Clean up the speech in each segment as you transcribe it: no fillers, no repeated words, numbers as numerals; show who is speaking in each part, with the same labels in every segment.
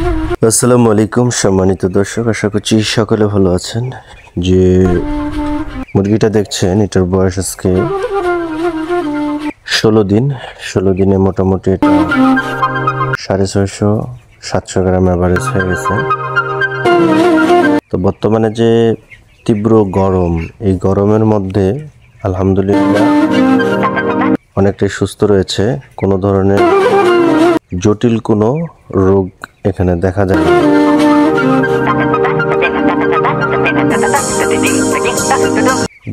Speaker 1: আসসালামু আলাইকুম সম্মানিত দর্শক, আশা করছি সকলে ভালো আছেন। যে মুরগিটা দেখছেন এটার বয়স আজকে 16 দিন। 16 দিনে মোটামুটি এটা 650-700 গ্রাম অ্যাভারেজ হয়ে গেছে। তো বর্তমানে যে তীব্র গরম, এই গরমের মধ্যে আলহামদুলিল্লাহ অনেকটাই সুস্থ রয়েছে। কোনো ধরনের জটিল কোনো রোগ এখানে দেখা যায় না।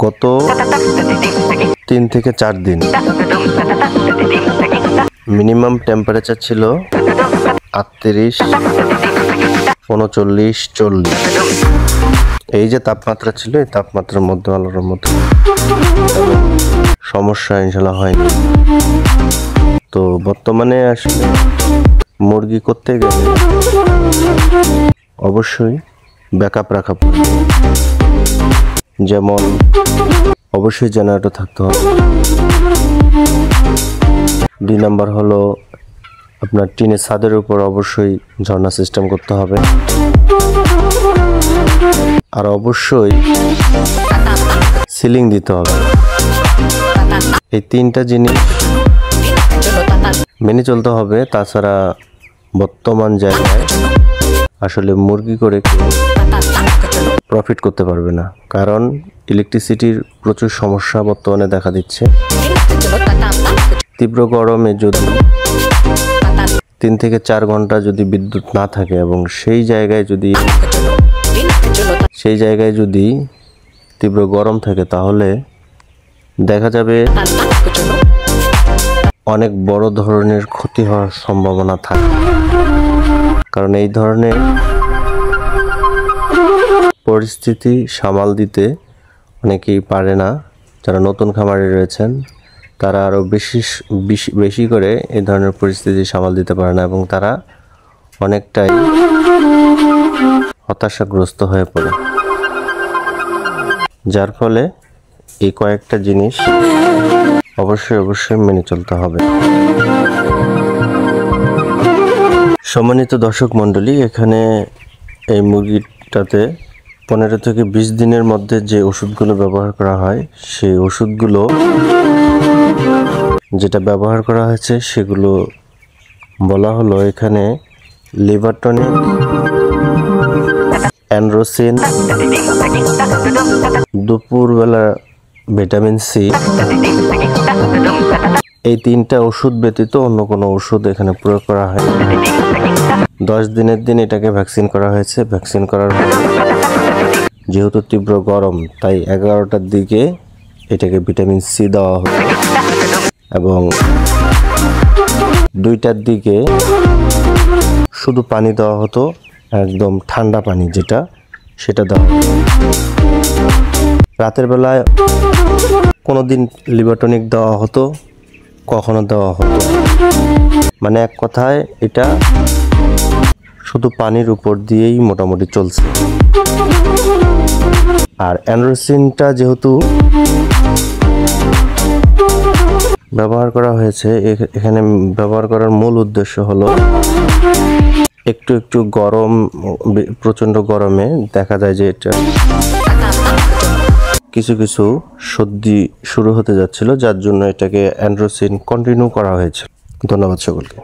Speaker 1: গত 3 থেকে 4 দিন মিনিমাম টেম্পারেচার ছিল 38, 39, 40। এই যে তাপমাত্রা ছিল, এই তাপমাত্রার মধ্যে আলোর মধ্যে সমস্যা ইনশাল্লাহ হয়নি। তো বর্তমানে আসলে মুরগি করতে গেলে অবশ্যই ব্যাকআপ রাখা পড়বে। যেমন অবশ্যই জেনারেটর থাকতে হবে। 2 নাম্বার হলো আপনার টিনের ছাদের উপর অবশ্যই ঝর্ণা সিস্টেম করতে হবে। আর অবশ্যই সিলিং দিতে হবে। এই 3টা জিনিস মেনে চলতে হবে। তাছাড়া বর্তমান জায়গায় আসলে মুরগি করে কেউ প্রফিট করতে পারবে না, কারণ ইলেকট্রিসিটির প্রচুর সমস্যা বর্তমানে দেখা দিচ্ছে। তীব্র গরমে যদি 3 থেকে 4 ঘন্টা যদি বিদ্যুৎ না থাকে এবং সেই জায়গায় যদি তীব্র গরম থাকে, তাহলে দেখা যাবে অনেক বড় ধরনের ক্ষতি হওয়ার সম্ভাবনা থাকে। কারণ এই ধরনের পরিস্থিতি সামাল দিতে অনেকেই পারে না। যারা নতুন খামারে রয়েছেন তারা আরও বেশি করে এই ধরনের পরিস্থিতি সামাল দিতে পারে না এবং তারা অনেকটাই হতাশাগ্রস্ত হয়ে পড়ে। যার ফলে এই কয়েকটা জিনিস অবশ্যই মেনে চলতে হবে। সম্মানিত দর্শক মণ্ডলী, এখানে এই মুরগিটাতে 15 থেকে 20 দিনের মধ্যে যে ওষুধগুলো ব্যবহার করা হয়, সেই ওষুধগুলো যেটা ব্যবহার করা হয়েছে সেগুলো বলা হলো এখানে লিভার টনিক, অ্যান্ড্রোসিন, দুপুরবেলা ভিটামিন সি। এই 3টা ওষুধ ব্যতীত অন্য কোনো ওষুধ এখানে প্রয়োগ করা হয়। 10 দিনের দিন এটাকে ভ্যাকসিন করা হয়েছে। ভ্যাকসিন করার পর যেহেতু তীব্র গরম, তাই 11টার দিকে এটাকে ভিটামিন সি দেওয়া হতো এবং 2টার দিকে শুধু পানি দেওয়া হতো, একদম ঠান্ডা পানি সেটা দেওয়া হতো। রাতের বেলায় কোনো দিন লিভার টনিক দেওয়া হতো, কখনো দেওয়া হতো। মানে এক কথায় এটা শুধু পানির উপর দিয়েই মোটামুটি চলছে। আর অ্যান্ড্রোসিনটা যেহেতু ব্যবহার করা হয়েছে, এখানে ব্যবহার করার মূল উদ্দেশ্য হলো একটু গরম, প্রচণ্ড গরমে দেখা যায় যে এটা কিছু সর্দি শুরু হতে যাচ্ছিল, যার জন্য এটাকে অ্যান্ড্রোসিন কন্টিনিউ করা হয়েছে। ধন্যবাদ সকলকে।